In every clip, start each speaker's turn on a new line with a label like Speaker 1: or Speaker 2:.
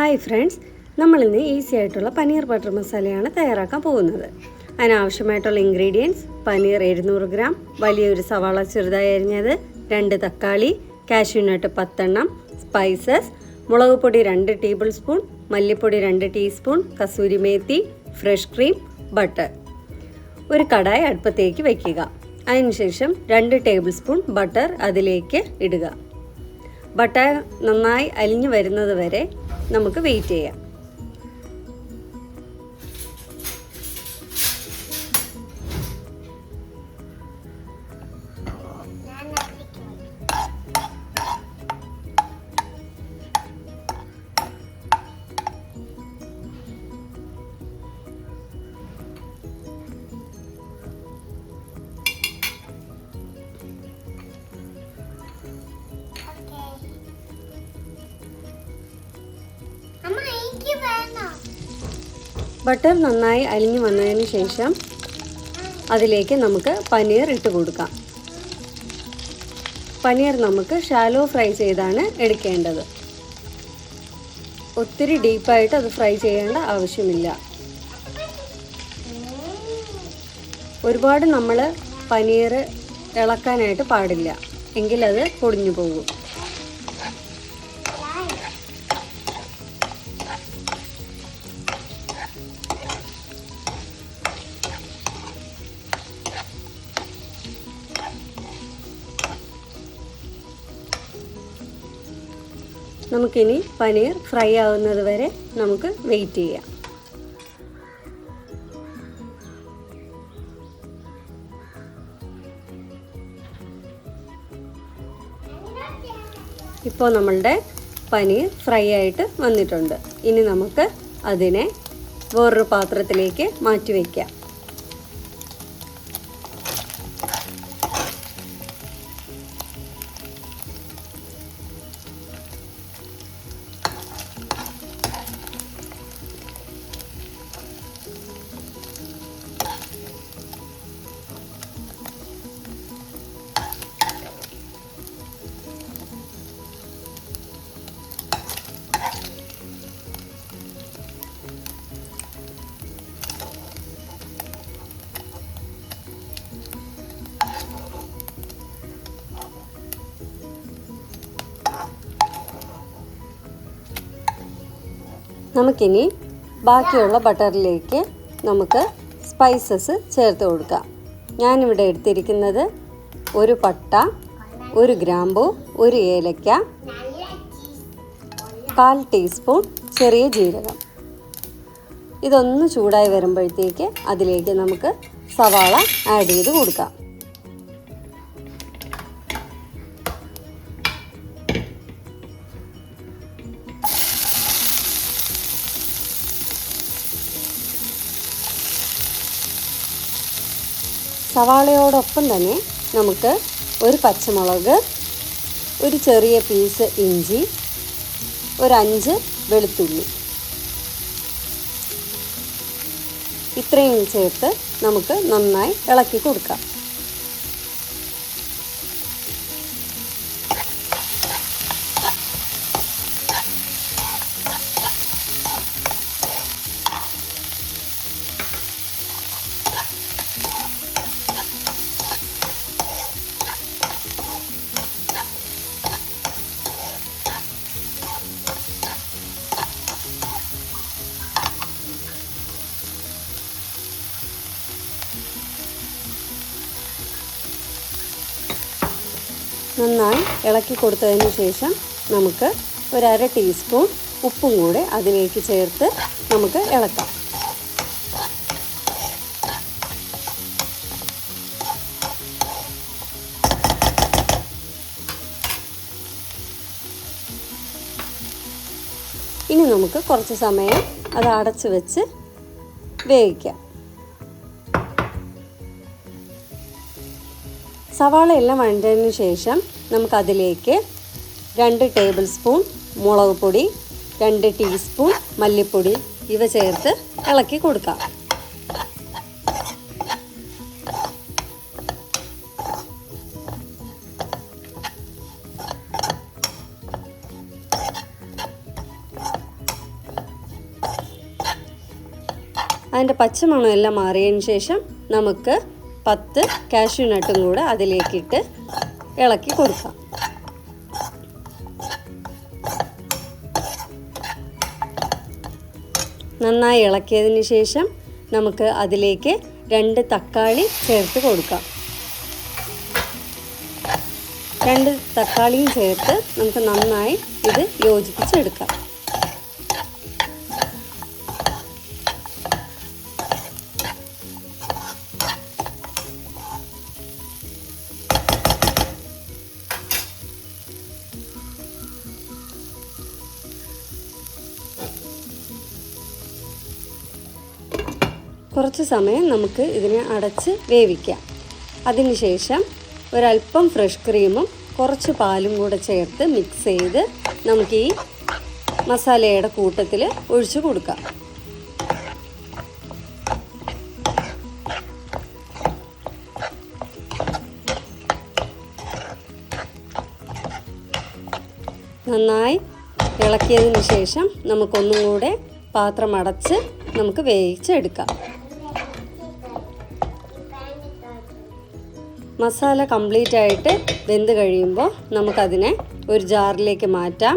Speaker 1: Hi friends, നമ്മളിന്ന് easy ആയിട്ടുള്ള paneer butter മസാലയാണ് തയ്യാറാക്കാൻ പോകുന്നത്. അതിനാവശ്യമായിട്ടുള്ള ഇൻഗ്രീഡിയൻസ്: പനീർ 200 ഗ്രാം, വലിയൊരു സവാള ചെറുതായി അരിഞ്ഞത്, 2 തക്കാളി, കാഷ്യൂനട്ട് 10 എണ്ണം, സ്പൈസസ്: മുളക് പൊടി 2 ടേബിൾ സ്പൂൺ, മല്ലിപ്പൊടി 2 teaspoon, kasuri methi, fresh cream, butter. ഒരു കടായി അടുപ്പത്തേക്ക് വയ്ക്കുക. അതിനുശേഷം 2 ടേബിൾ സ്പൂൺ ബട്ടർ അതിലേക്ക് ഇടുക. ബട്ടർ നന്നായി അലിഞ്ഞു വരുന്നത് വരെ നമുക്ക് വെയിറ്റ് ചെയ്യാം. ബട്ടർ നന്നായി അലിഞ്ഞു വന്നതിന് ശേഷം അതിലേക്ക് നമുക്ക് പനീർ ഇട്ട് കൊടുക്കാം. പനീർ നമുക്ക് ഷാലോ ഫ്രൈ ചെയ്താണ് എടുക്കേണ്ടത്. ഒത്തിരി ഡീപ്പായിട്ട് അത് ഫ്രൈ ചെയ്യേണ്ട ആവശ്യമില്ല. ഒരുപാട് നമ്മൾ പനീർ ഇളക്കാനായിട്ട് പാടില്ല, എങ്കിലത് പൊടിഞ്ഞു പോകും. നമുക്കിനി പനീർ ഫ്രൈ ആവുന്നത് വരെ നമുക്ക് വെയിറ്റ് ചെയ്യാം. ഇപ്പോൾ നമ്മളുടെ പനീർ ഫ്രൈ ആയിട്ട് വന്നിട്ടുണ്ട്. ഇനി നമുക്ക് അതിനെ വേറൊരു പാത്രത്തിലേക്ക് മാറ്റി വയ്ക്കാം. നമുക്കിനി ബാക്കിയുള്ള ബട്ടറിലേക്ക് നമുക്ക് സ്പൈസസ് ചേർത്ത് കൊടുക്കാം. ഞാനിവിടെ എടുത്തിരിക്കുന്നത് ഒരു പട്ട, ഒരു ഗ്രാമ്പൂ, ഒരു ഏലക്ക, 1/4 ടീസ്പൂൺ ചെറിയ ജീരകം. ഇതൊന്ന് ചൂടായി വരുമ്പോഴത്തേക്ക് അതിലേക്ക് നമുക്ക് സവാള ആഡ് ചെയ്ത് കൊടുക്കാം. സവാളയോടൊപ്പം തന്നെ നമുക്ക് ഒരു പച്ചമുളക്, ഒരു ചെറിയ പീസ് ഇഞ്ചി, ഒരു 5 വെളുത്തുള്ളി, ഇത്രയും ചേർത്ത് നമുക്ക് നന്നായി ഇളക്കി കൊടുക്കാം. നന്നായി ഇളക്കി കൊടുത്തതിന് ശേഷം നമുക്ക് ഒരു 1/2 ടീസ്പൂൺ ഉപ്പും കൂടെ അതിലേക്ക് ചേർത്ത് നമുക്ക് ഇളക്കാം. ഇനി നമുക്ക് കുറച്ച് സമയം അത് അടച്ച് വെച്ച് വേവിക്കാം. സവാള എല്ലാം വഴണ്ടതിന് ശേഷം നമുക്കതിലേക്ക് 2 ടേബിൾ സ്പൂൺ മുളക് പൊടി, 2 ടീസ്പൂൺ മല്ലിപ്പൊടി ഇവ ചേർത്ത് ഇളക്കി കൊടുക്കാം. അതിൻ്റെ പച്ചമണമെല്ലാം മാറിയതിന് ശേഷം നമുക്ക് 10 കാഷ്യൂ നട്ടും കൂടെ അതിലേക്കിട്ട് ഇളക്കി കൊടുക്കാം. നന്നായി ഇളക്കിയതിന് ശേഷം നമുക്ക് അതിലേക്ക് 2 തക്കാളി ചേർത്ത് കൊടുക്കാം. 2 തക്കാളിയും ചേർത്ത് നമുക്ക് നന്നായി ഇത് യോജിപ്പിച്ചെടുക്കാം. കുറച്ച് സമയം നമുക്ക് ഇതിനെ അടച്ച് വേവിക്കാം. അതിനുശേഷം ഒരല്പം ഫ്രഷ് ക്രീമും കുറച്ച് പാലും കൂടെ ചേർത്ത് മിക്സ് ചെയ്ത് നമുക്ക് ഈ മസാലയുടെ കൂട്ടത്തിൽ ഒഴിച്ചു കൊടുക്കാം. നന്നായി ഇളക്കിയതിന് ശേഷം നമുക്കൊന്നും കൂടെ പാത്രം അടച്ച് നമുക്ക് വേവിച്ചെടുക്കാം. മസാല കംപ്ലീറ്റ് ആയിട്ട് വെന്ത് കഴിയുമ്പോൾ നമുക്കതിനെ ഒരു ജാറിലേക്ക് മാറ്റാം.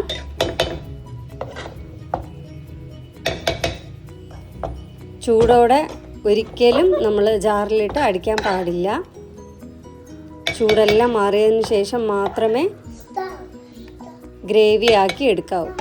Speaker 1: ചൂടോടെ ഒരിക്കലും നമ്മൾ ജാറിലിട്ട് അടിക്കാൻ പാടില്ല. ചൂടെല്ലാം മാറിയതിന് ശേഷം മാത്രമേ ഗ്രേവി ആക്കി എടുക്കാവൂ.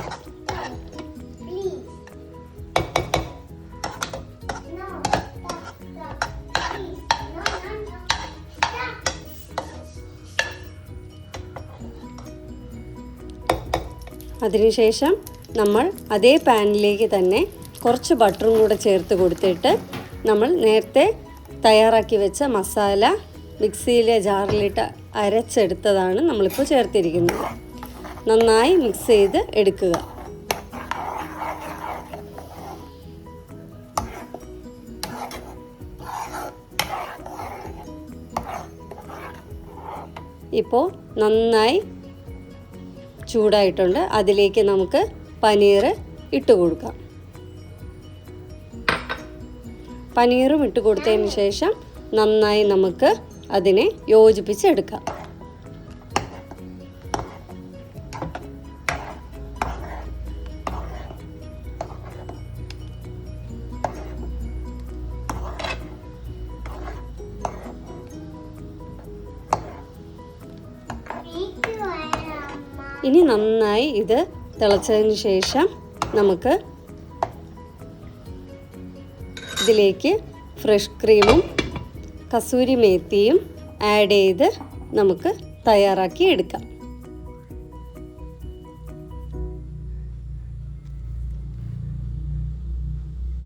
Speaker 1: അതിനുശേഷം നമ്മൾ അതേ പാനിലേക്ക് തന്നെ കുറച്ച് ബട്ടറും കൂടെ ചേർത്ത് കൊടുത്തിട്ട് നമ്മൾ നേരത്തെ തയ്യാറാക്കി വെച്ച മസാല മിക്സിയിലെ ജാറിലിട്ട് അരച്ചെടുത്തതാണ് നമ്മളിപ്പോൾ ചേർത്തിരിക്കുന്നത്. നന്നായി മിക്സ് ചെയ്ത് എടുക്കുക. ഇപ്പോൾ നന്നായി ചൂടായിട്ടുണ്ട്. അതിലേക്ക് നമുക്ക് പനീർ ഇട്ട് കൊടുക്കാം. പനീറും ഇട്ട് കൊടുത്തതിന് ശേഷം നന്നായി നമുക്ക് അതിനെ യോജിപ്പിച്ചെടുക്കാം. ഇനി നന്നായി ഇത് തിളച്ചതിന് ശേഷം നമുക്ക് ഇതിലേക്ക് ഫ്രഷ് ക്രീമും കസൂരി മേത്തിയും ആഡ് ചെയ്ത് നമുക്ക് തയ്യാറാക്കി എടുക്കാം.